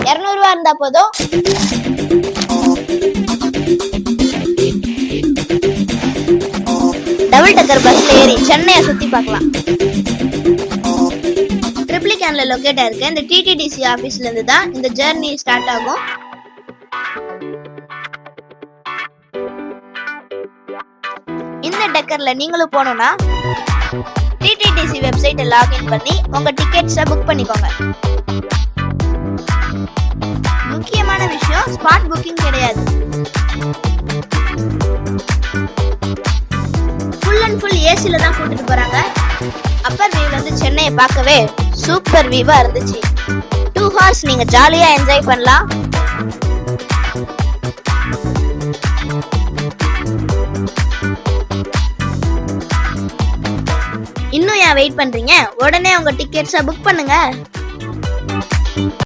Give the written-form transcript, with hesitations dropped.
200 இருந்தா போதும். டபுள் டக்கர் பஸ்ல ஏறி சென்னையை சுத்தி பார்க்கலாம். ட்ரிப்ளிகேன்ல லொகேட் ஆயிருக்கு. இந்த டிடிடிசி ஆபீஸ்ல இருந்து தான் இந்த ஜர்னி ஸ்டார்ட் ஆகும். இந்த டக்கர்ல நீங்களும் போகணும்னா டிடிடிசி வெப்சைட்டை லாகின் பண்ணி உங்க டிக்கெட்ஸை புக் பண்ணிக்கோங்க. முக்கியமான விஷயம், ஸ்பாட் புக்கிங் கிடையாது. ஃபுல் அண்ட் ஃபுல் ஏசில தான் கூட்டிட்டு போறாங்க. அப்பர் வியூல இருந்து சென்னையை பார்க்கவே சூப்பர் வியூவா இருந்துச்சு. 2 hours நீங்க ஜாலியா என்ஜாய் பண்ணலாம். இன்னும் ஏன் வெயிட் பண்றீங்க? உடனே உங்க டிக்கெட்ஸை புக் பண்ணுங்க.